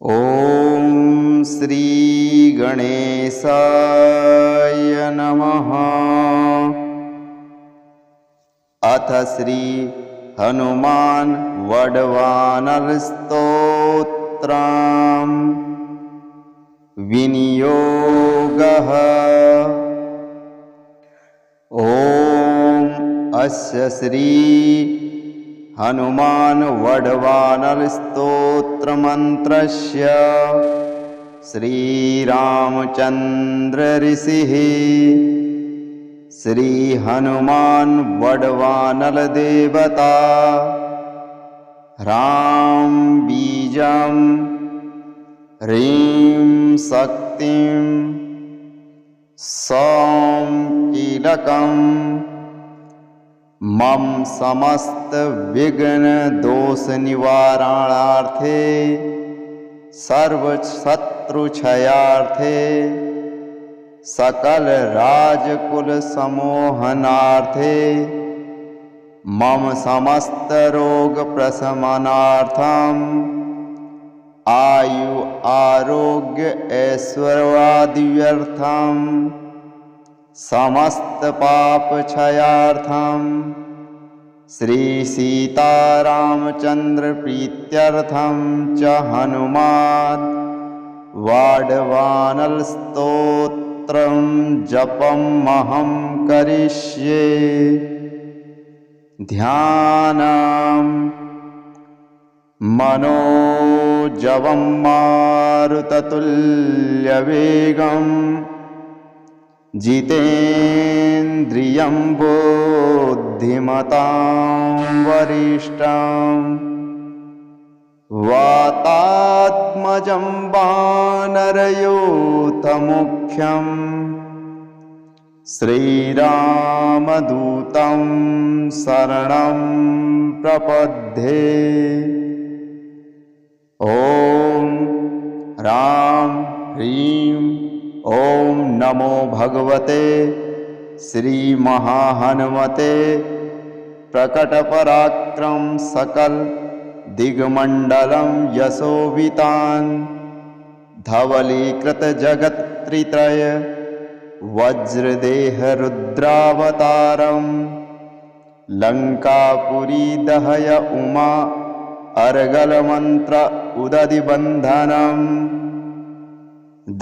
ॐ श्री गणेशाय नमः। अथ श्री हनुमान वडवानर स्तोत्रम् विनियोगः। ॐ अस्य श्री हनुमान वडवानर स्तोत्र मंत्रस्य श्रीरामचंद्र ऋषिः श्री हनुमान वडवानर देवता राम बीजं ह्रीं शक्तिं सौं कीलकम् मम समस्त विघ्न दोष निवारणार्थे सर्व शत्रु क्षयार्थे सकल राजकुल समोहनार्थे मम समस्त रोग प्रशमनार्थम आयु आरोग्य ऐश्वर्यादिव्यर्थम समस्त पाप क्षयार्थम श्री सीतारामचंद्र प्रीत्यर्थम च हनुमान वाडवानर स्तोत्रं जपमहं करिष्ये। ध्यानं मनोजवं मारुततुल्यवेगं जितेन्द्रियं बुद्धिमतां वरिष्ठं वातात्मजं वानरयूथमुख्यं श्रीरामदूतं शरणं प्रपद्ये। ॐ राम ह्रीं ॐ नमो भगवते श्री महाहनुमते प्रकटपराक्रम सकल दिग्मंडलं यशोवितान धवलीकृत जगत्त्रय वज्रदेह रुद्रावतारम लंकापुरी दहय उमा अर्गल मंत्र उदधि बंधनम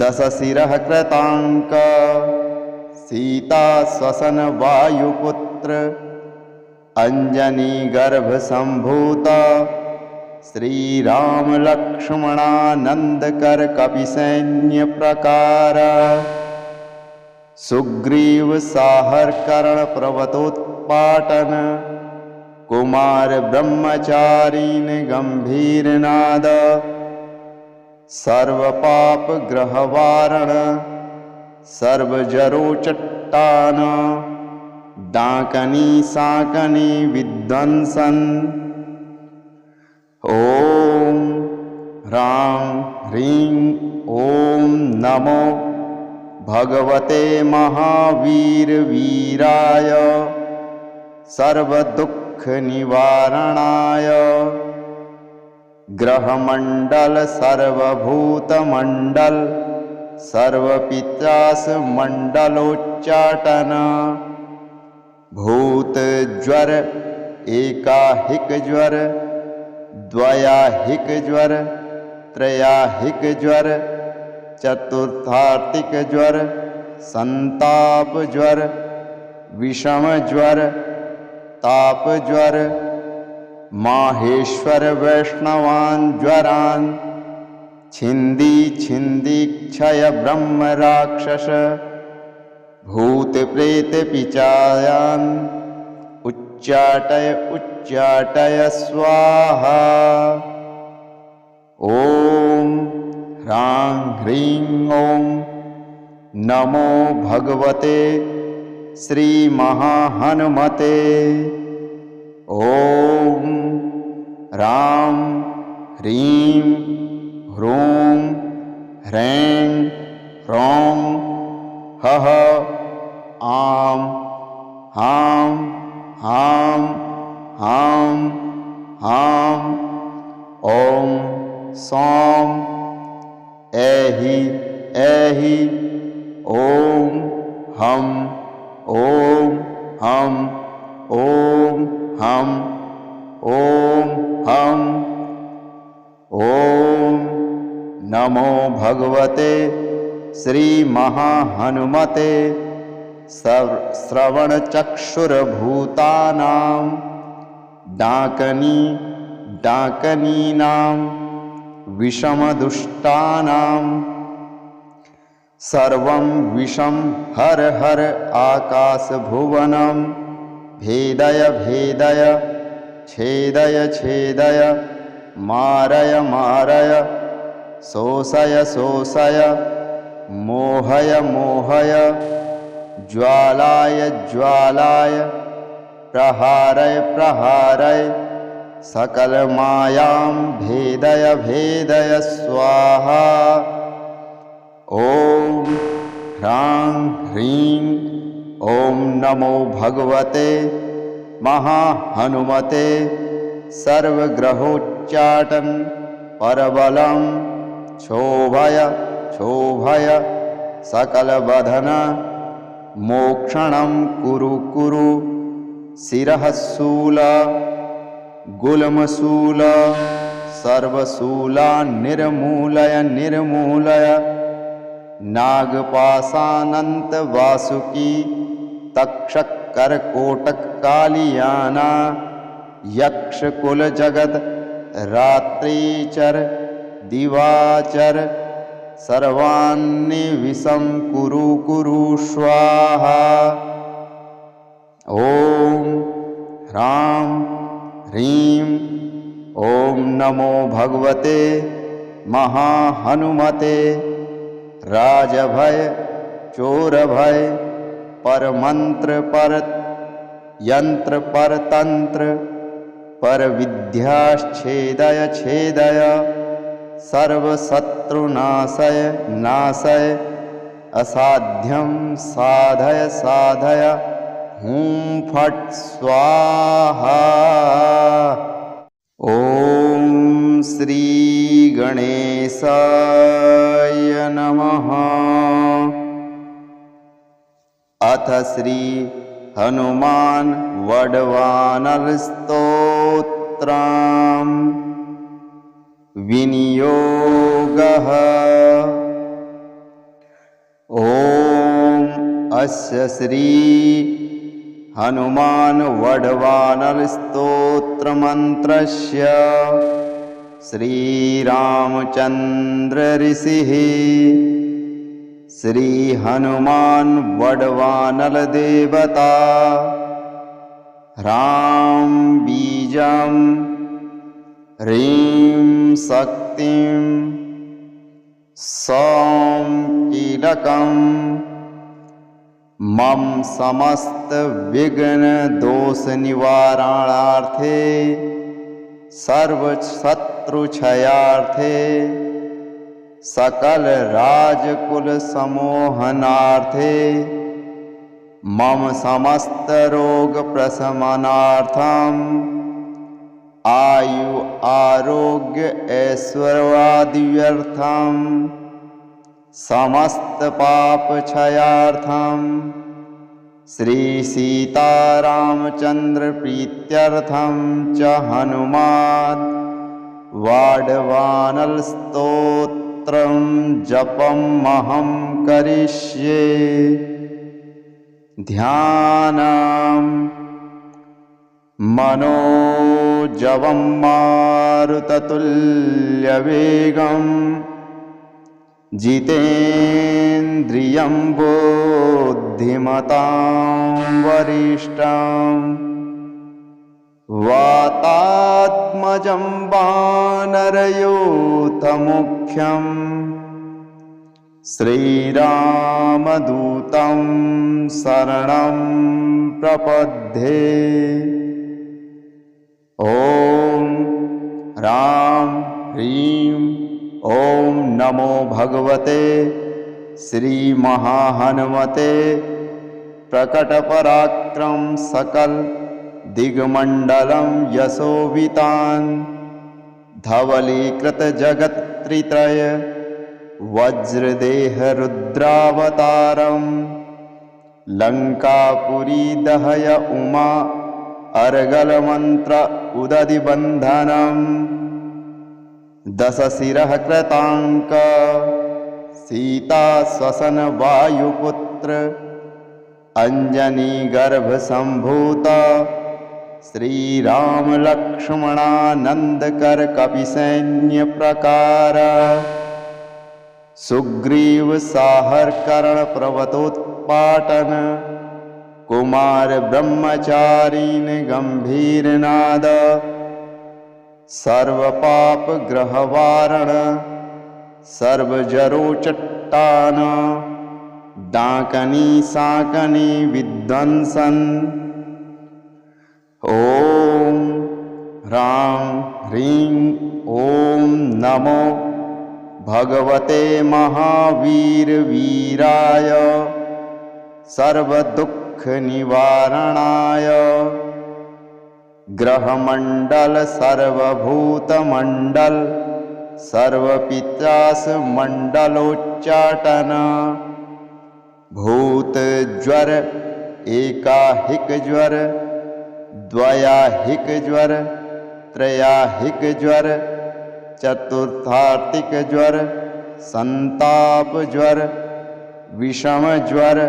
दशशिरः कृतांक सीता श्वसन वायुपुत्र अंजनी गर्भ संभूत श्रीराम लक्ष्मणानंदकर कपिसैन्य प्रकार सुग्रीव साहर कर्ण पर्वतोत्पाटन कुमार ब्रह्मचारीन गंभीर नाद सर्व पाप ग्रहवारण सर्वजरो चट्टान डाकनी साकनी विध्वंसन। ओम राम ह्रीं ओम नमो भगवते महावीर वीराय सर्व दुख निवारणाय ग्रहमंडल सर्वभूतमंडल सर्वपित्रास मंडलोच्चाटन भूत ज्वर एकाहिक ज्वर द्वयाहिक ज्वर त्रयाहिक ज्वर चतुर्थार्थिक ज्वर संताप ज्वर विषम ज्वर ताप ज्वर माहेश्वर वैष्णवान ज्वरान छिंदी छिंदी क्षय ब्रह्म राक्षस भूत प्रेत पिचायान उच्चाटय उच्चाटय स्वाहा। ओम ह्रां ह्रीं ओम नमो भगवते श्री महाहनुमते। ओम राम ह्रीं ह्रूं ह्रैं ह्रौं हः आं हां हां हां हां। ॐ सौं ऐहि ऐहि ॐ हं ॐ हं ॐ हं ॐ हं ॐ नमो भगवते श्रीमहाहनुमते श्रवणचक्षुर्भूतानां डाकनीनां विषमदुष्टानां सर्वं विषं हर हर आकाशभुवनं भेदय भेदय छेदय छेदय मारय मारय शोषय शोषय मोहय मोहय ज्वालाय ज्वालाय प्रहारय प्रहारय सकलमायां भेदय भेदय स्वाहा। ॐ ह्रां ह्रीं ॐ नमो भगवते महाहनुमते सर्वग्रहोच्चाटन परबलं क्षोभय क्षोभय सकलबधन मोक्षणं कुरु कुरु शिरः शूल गुल्मशूल सर्वशूला निर्मूलय निर्मूलय नागपाशानंत वासुकी तक्षक करकोटक कालियाना यक्ष कुल जगत रात्रिचर दिवाचर सर्वान्नि विषं कुरु कुरु स्वाहा। ॐ ह्रां ह्रीं ॐ नमो भगवते महाहनुमते राजभय चोरभय परमंत्र पर यंत्र पर तंत्र पर विद्याच्छेदय छेदय सर्वशत्रुनाशय नाशय असाध्यं साधय साधय हूं फट् स्वाहा। ॐ श्री गणेशाय नमः। अथ श्री हनुमान वडवानर स्तोत्रम् विनियोगः। ॐ अस्य श्री हनुमान वडवानर स्तोत्र मंत्रस्य श्रीरामचंद्र ऋषिः श्री हनुमान वडवानर देवता ह्रां बीजं ह्रीं शक्तिं सौं कीलकं मम समस्त विघ्न दोष निवारणार्थे सर्व शत्रु क्षयार्थे सकल राजकुल समोहनार्थे मम समस्त रोग प्रशमनार्थम आयु आरोग्य ऐश्वर्यादिव्यर्थम समस्त पाप क्षयार्थम श्री सीतारामचंद्र प्रीत्यर्थम च हनुमान वाडवानर स्तोत्रं जपमहं करिष्ये। ध्यानं मनोजवं मारुततुल्यवेगं जितेन्द्रियं बुद्धिमतां वरिष्ठं वातात्मजं वानरयूथमुख्यं श्रीरामदूतं शरणं प्रपद्ये। ॐ रां ह्रीं ॐ नमो भगवते श्रीमहाहनुमते प्रकटपराक्रम सकल दिग्मंडलं यशोवितान् धवलीकृत जगत्त्रय वज्रदेह रुद्रावतारम लंकापुरी दहय उमा अर्गल मंत्र उदधि बंधनम दशशिरः कृतांक सीता श्वसन वायुपुत्र अंजनी गर्भ संभूत श्रीराम लक्ष्मणानंद कर कपिसैन्य प्रकार सुग्रीव साहर कर्ण पर्वतोत्पाटन कुमार ब्रह्मचारीन गंभीर नाद सर्व पाप ग्रह वारण सर्व जरो चट्टान डाकनी साकनी विध्वंसन ओम ह्रां ह्रीं ओम नमो भगवते महावीर वीराय सर्व दुख निवारणाय ग्रहमंडल सर्वभूतमंडल सर्वपित्रास मंडलोच्चाटन भूत ज्वर एकाहिक ज्वर द्वयाहिक ज्वर त्रयाहिक ज्वर चतुर्थार्थिक ज्वर संताप ज्वर विषम ज्वर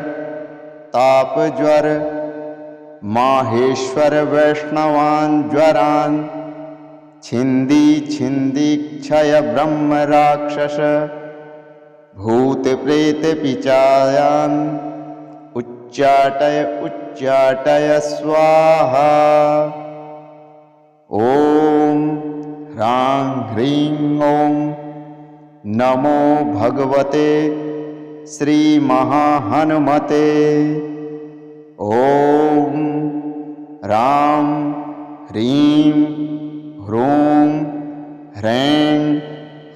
ताप ज्वर माहेश्वर वैष्णवान ज्वरान छिंदी छिंदी क्षय ब्रह्म राक्षस भूत प्रेत पिचायान उच्चाटय उच्चाटय स्वाहा ओम ह्रां ह्रीं ओम नमो भगवते श्री महाहनुमते ओम राम ह्रीं ह्रूं ह्रैं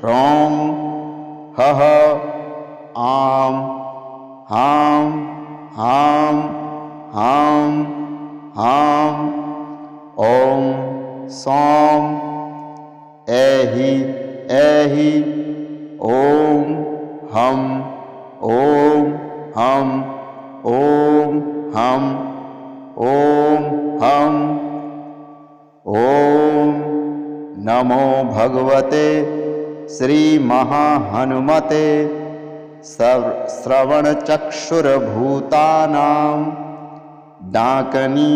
ह्रौं हः आं हां हां हां हां ओम सौं ऐहि ऐहि ओम हम ओम हम ओम हम ओम हम ओम नमो भगवते श्री महाहनुमते श्रवण चक्षुर्भूतानां डाकनी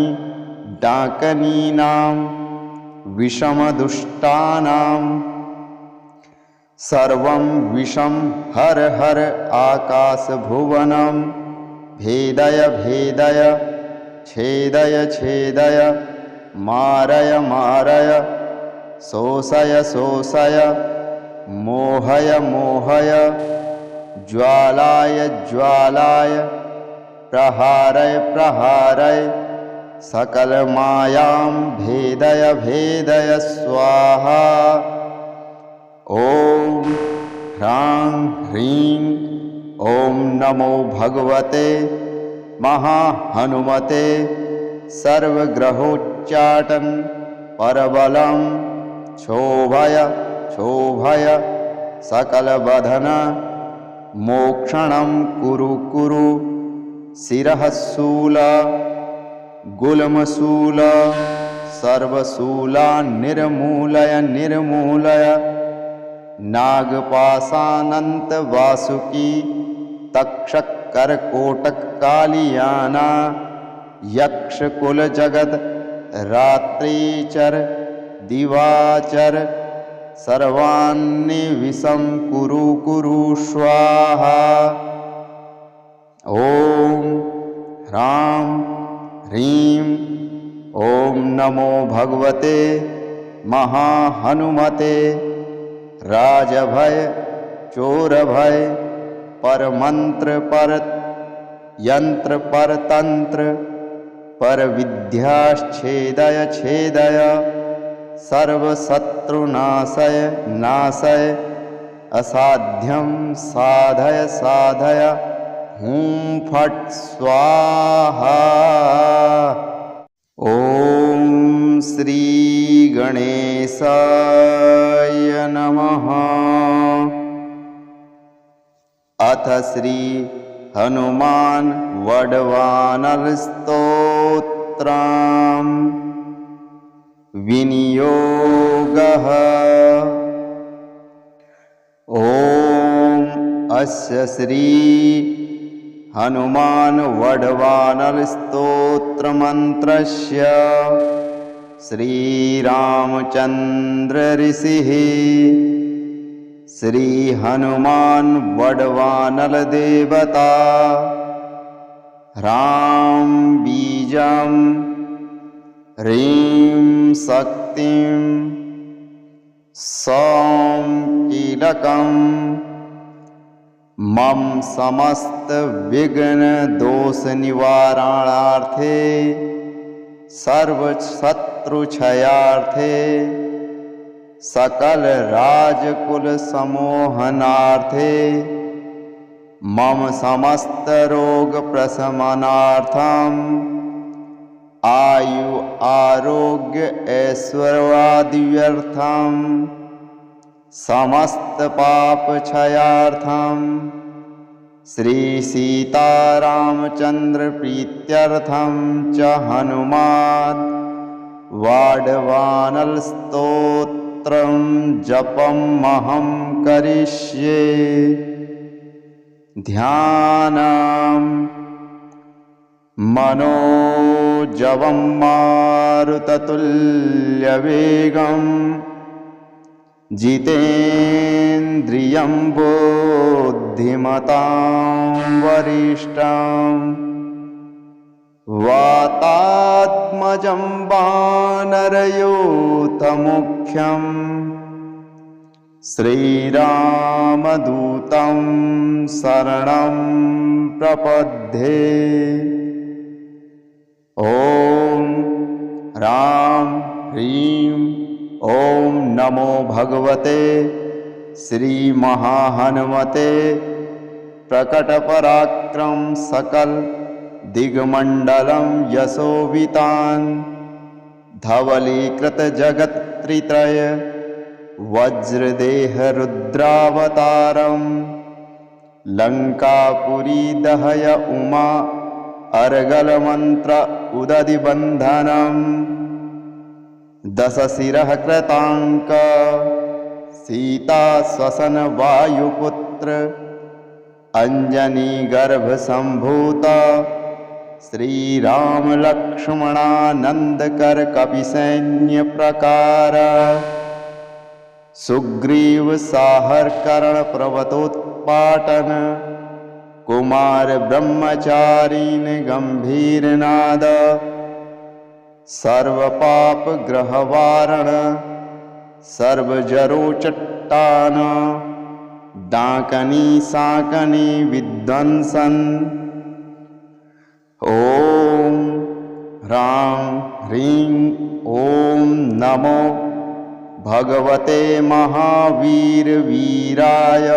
डाकनीनां विषमदुष्टानां सर्वं विषं हर हर आकाशभुवनं भेदय भेदय छेदय छेदय मारय मारय शोषय शोषय मोहय मोहय ज्वालाय ज्वालाय प्रहारय प्रहारय सकल मायां भेदय भेदय स्वाहा ओम ह्रां ह्रीं ओम नमो भगवते महाहनुमते सर्वग्रहोच्चाटन परबलं क्षोभय क्षोभय सकलबधन मोक्षणं कुरु कुरु शिरः शूल गुल्मशूल सर्वशूला निर्मूलय निर्मूलय नागपाशानंत वासुकी तक्षक करकोटक कालियाना यक्ष कुल जगत रात्रिचर दिवाचर सर्वान्नि विषं कुरु कुरु स्वाहा ओम ह्रां ह्रीं ओम नमो भगवते महाहनुमते राजभय चोरभय पर मंत्र पर यंत्र पर तंत्र पर विद्याच्छेदय छेदय सर्वशत्रुनाशय नाशय असाध्यं साधय साधय हूं फट स्वाहा ओम श्री गणेशाय नमः अथ श्री हनुमान वडवानर स्तोत्रम् विनियोगः। ॐ अस्य श्री हनुमान वडवानर स्तोत्र मंत्रस्य श्रीरामचंद्र ऋषिः श्री हनुमान वडवानर देवता राम बीजम ह्रीं शक्तिं सौं कीलकं मम समस्त विघ्न दोष निवारणार्थे सर्व शत्रु क्षयार्थे सकल राजकुल समोहनार्थे मम समस्त रोग प्रशमनार्थम आयु आरोग्य ऐश्वर्यादिव्यर्थम समस्त पाप क्षयार्थम श्री सीतारामचंद्र प्रीत्यर्थम च हनुमान वाडवानर स्तोत्रं जपमहं करिष्ये। ध्यानम् मनोजवं मारुततुल्यवेगं जितेन्द्रियं बुद्धिमतां वरिष्ठं वातात्मजं वानरयूथमुख्यं श्रीरामदूतं शरणं प्रपद्ये। ॐ राम ह्रीं ॐ नमो भगवते श्री महाहनुमते प्रकटपराक्रम सकल दिग्मंडलं यशोवितान धवलीकृत जगत्त्रय वज्रदेह रुद्रावतारम लंकापुरी दहय उमा अर्गल मंत्र उदधि बंधनम दश शिरः कृतांक सीता श्वसन वायुपुत्र अंजनी गर्भ संभूत श्रीराम लक्ष्मणानंदकर कपिसैन्य प्रकार सुग्रीव साहर कर्ण पर्वतोत्पाटन कुमार ब्रह्मचारीन गंभीर नाद सर्व पाप ग्रहवारण सर्वजरो चट्टान डाकनी साकनी विध्वंसन। ओम राम ह्रीं ओम नमो भगवते महावीर वीराय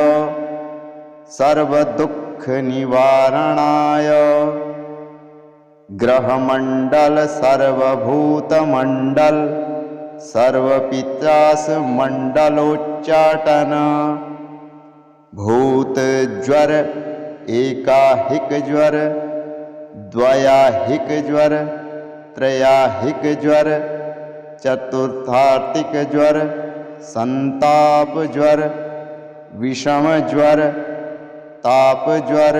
सर्वदुःख निवारणाय ग्रहमंडल सर्वभूतमंडल सर्वपित्रास मंडलोच्चाटन भूत ज्वर एकाहिक ज्वर द्वयाहिक ज्वर त्रयाहिक ज्वर चतुर्थार्थिक ज्वर संताप ज्वर विषम ज्वर ताप ज्वर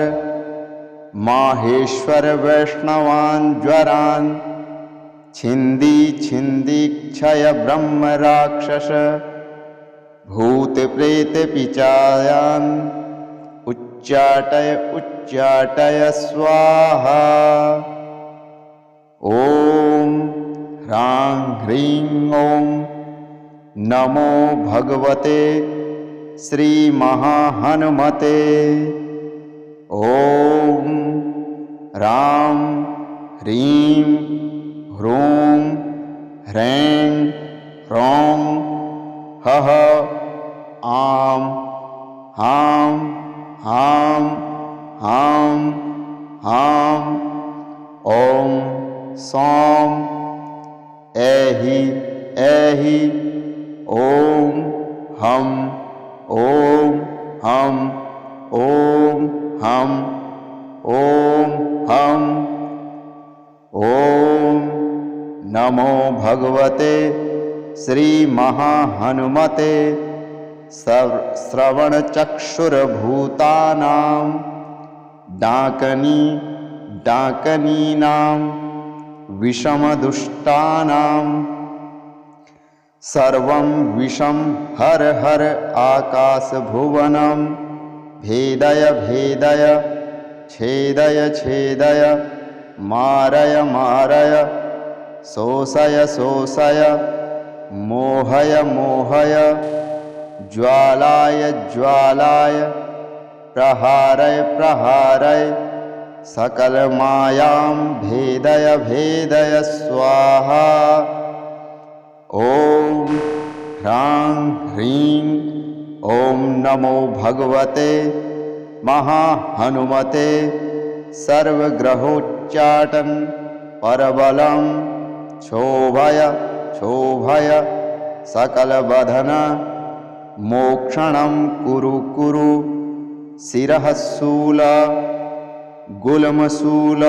माहेश्वर वैष्णवान ज्वरान छिंदी छिंदी क्षय ब्रह्म राक्षस भूत प्रेत पिचायान उच्चाटय उच्चाटय स्वाहा। ओम ह्रां ह्रीं ओम नमो भगवते श्री महाहनुमते। ओम राम ह्रीं ह्रूं ह्रैं ह्रौं हः आं हां हां हां हां ॐ सौं ऐहि ऐहि ॐ हं ॐ हं ॐ हं ॐ नमो भगवते श्रीमहाहनुमते श्रवणचक्षुर्भूतानां डाकनीनां विषमदुष्टानां सर्वं विषं हर हर आकाशभुवनं भेदय भेदय छेदय छेदय मारय मारय शोषय शोषय मोहय मोहय ज्वालाय ज्वालाय प्रहारय प्रहारय सकलमायां भेदय भेदय स्वाहा। ॐ ह्रां ह्रीं ॐ नमो भगवते महाहनुमते सर्वग्रहोच्चाटन परबलं क्षोभय क्षोभय सकलबधन मोक्षणं कुरु कुरु शिरः शूल गुल्मशूल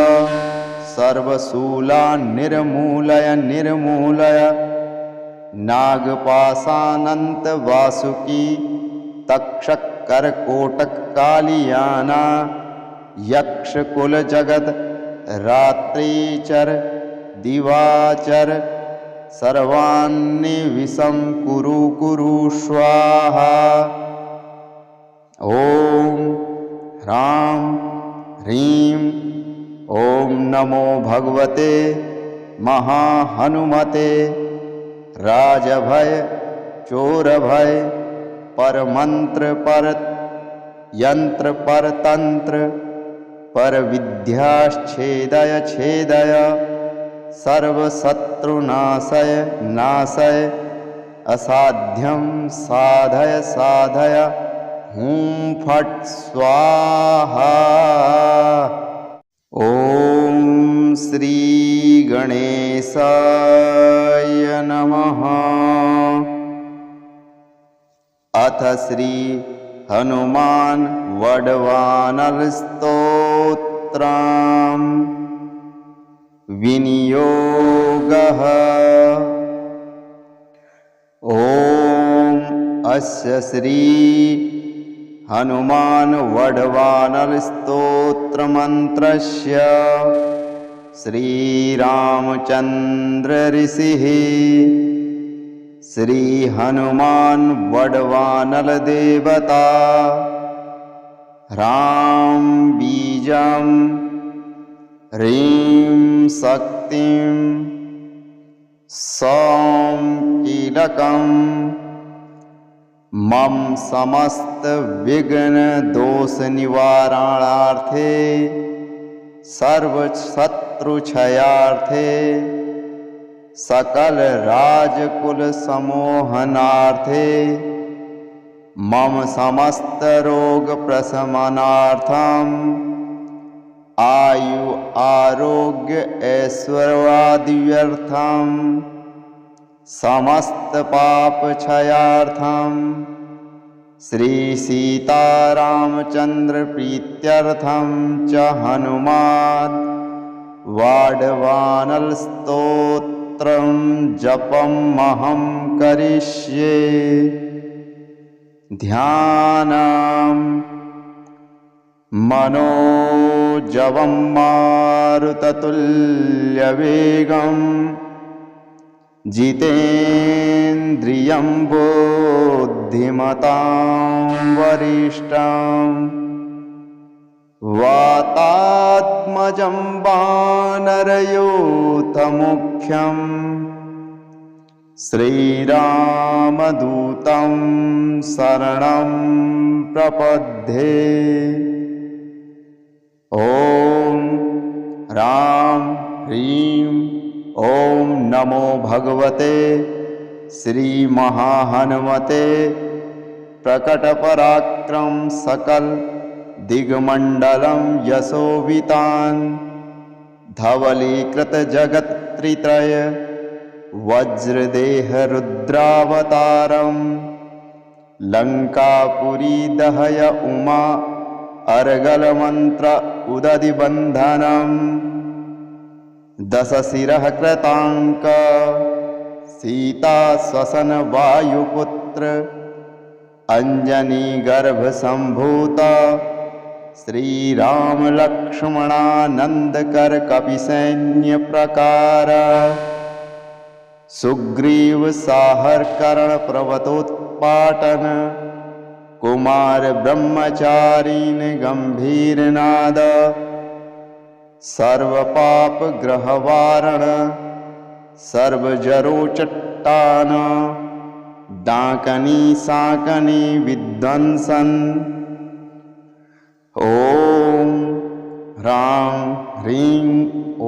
सर्वशूला निर्मूलय निर्मूलय नागपाशानंत वासुकी तक्षक करकोटक कालियाना यक्षकुल जगत रात्रिचर दिवाचर सर्वान्नि विषं कुरु कुरु स्वाहा। ॐ ह्रां ह्रीं ॐ नमो भगवते महाहनुमते राजभय चोरभय परमंत्र पर यंत्र परतंत्र पर विद्याच्छेदय छेदय सर्वशत्रुनाशय नाशय असाध्यं साधय साधय हूं फट् स्वाहा। ॐ श्री गणेशाय नमः। अथ श्री हनुमान वडवानर स्तोत्रम् विनियोगः। ॐ अस्य श्री हनुमान वडवानर स्तोत्र मंत्रस्य श्रीरामचंद्र ऋषिः श्री हनुमान वडवानर देवता ह्रां बीजं ह्रीं शक्तिं सौं कीलकं मम समस्त विघ्न दोष निवारणार्थे सर्व शत्रु क्षयार्थे सकल राजकुल समोहनार्थे मम समस्त रोग प्रशमनार्थम आयु आरोग्य ऐश्वर्यादिव्यर्थम समस्त पाप क्षयार्थम श्री सीतारामचंद्र प्रीत्यर्थम च हनुमान वाडवानर स्तोत्रं जपमहं करिष्ये। ध्यानं मनोजवं मारुततुल्यवेगं जितेन्द्रियं बुद्धिमतां वरिष्ठं वातात्मजं वानरयूथमुख्यं श्रीरामदूतं शरणं प्रपद्ये। ॐ राम ह्रीं ॐ नमो भगवते श्री महाहनुमते प्रकटपराक्रम सकल दिग्मंडलं यशोवितान धवलीकृत जगत त्रित्रय वज्रदेह रुद्रावतारम लंकापुरी दहय उमा अर्गलमन्त्र उदधिबन्धनम् 10 शिरः कृताङ्क सीता श्वसन वायुपुत्र अंजनी गर्भसंभूत श्रीराम लक्ष्मणानंदकर कपिसैन्य प्रकार सुग्रीव साहर कर्ण पर्वतोत्पाटन कुमार ब्रह्मचारीन गंभीर नाद सर्व पाप ग्रहवारण सर्वजरो चट्टान डाकनी साकनी विध्वंसन ओम ह्रां ह्रीं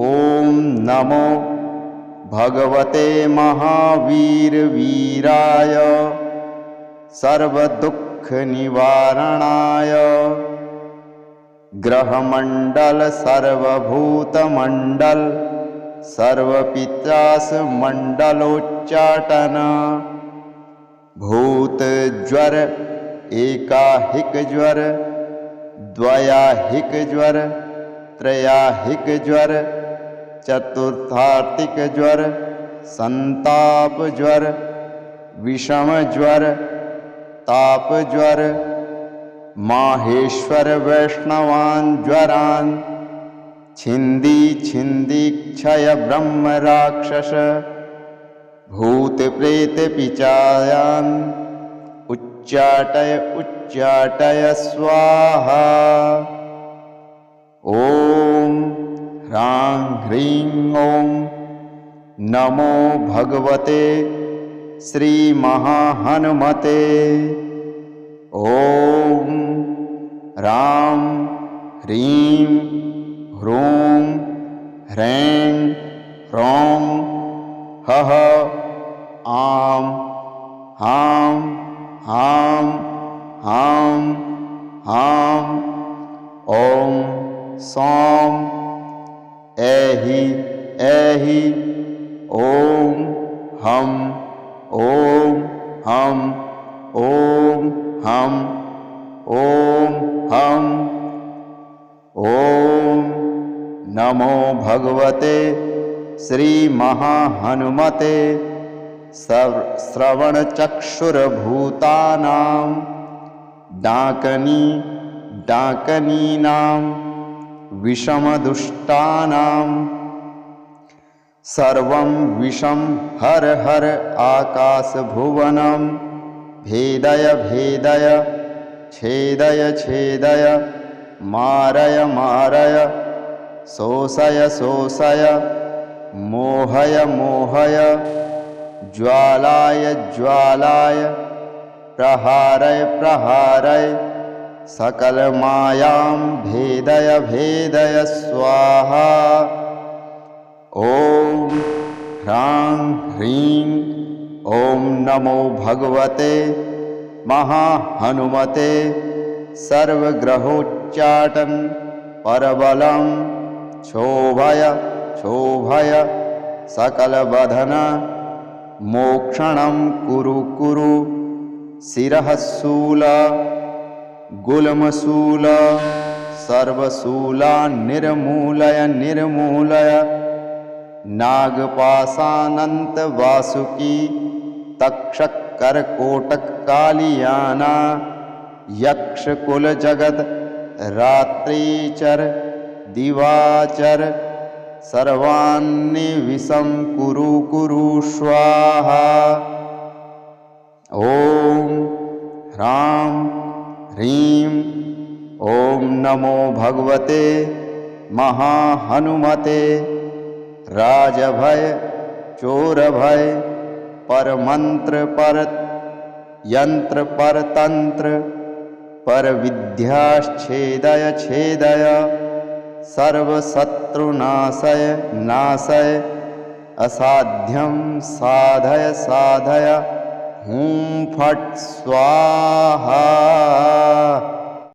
ओम नमो भगवते महावीर वीराय सर्वदुःख निवारणाय ग्रहमंडल सर्वभूतमंडल सर्वपित्रास मंडलोच्चाटन भूत ज्वर एकाहिक ज्वर द्वयाहिक ज्वर त्रयाहिक ज्वर चतुर्थार्थिक ज्वर संताप ज्वर विषम ज्वर ताप ज्वर माहेश्वर वैष्णवान् ज्वरान् छिंदी छिंदी क्षय ब्रह्म राक्षस भूत प्रेत पिचायान् उच्चाटय उच्चाटय स्वाहा ओम ह्रां ह्रीं ओम नमो भगवते श्री महाहनुमते ओम राम ह्रीं ह्रूं ह्रैं ह्रौं हः आं हां हां हां हां ओम सौं ऐहि ऐहि ओम हम ओम हम ओम हम ओम हम ओम नमो भगवते श्री महाहनुमते श्रवण चक्षुर्भूतानां डाकनी डाकनीनां विषमदुष्टानां सर्वं विषं हर हर आकाशभुवनं भेदय भेदय छेदय छेदय मारय मारय शोषय शोषय मोहय मोहय ज्वालाय ज्वालाय प्रहारय प्रहारय सकल मायां भेदय भेदय स्वाहा ओम ह्रां ह्रीं ओम नमो भगवते महाहनुमते सर्वग्रहोच्चाटन परबलं क्षोभय क्षोभय सकलबधन मोक्षणं कुरु कुरु शिरः शूल गुल्मशूल सर्वशूला निर्मूलय निर्मूलय नागपाशानंत वासुकी तक्षक करकोटक कालियाना यक्ष कुल जगत रात्रिचर दिवाचर सर्वान्नि विषं कुरु कुरु स्वाहा ओम ह्रां ह्रीं ओम नमो भगवते महाहनुमते राजभय चोरभय पर मंत्र पर यंत्र पर तंत्र पर विद्याच्छेदय छेदय सर्वशत्रुनाशय नाशय असाध्यं साधय साधय हूं फट् स्वाहा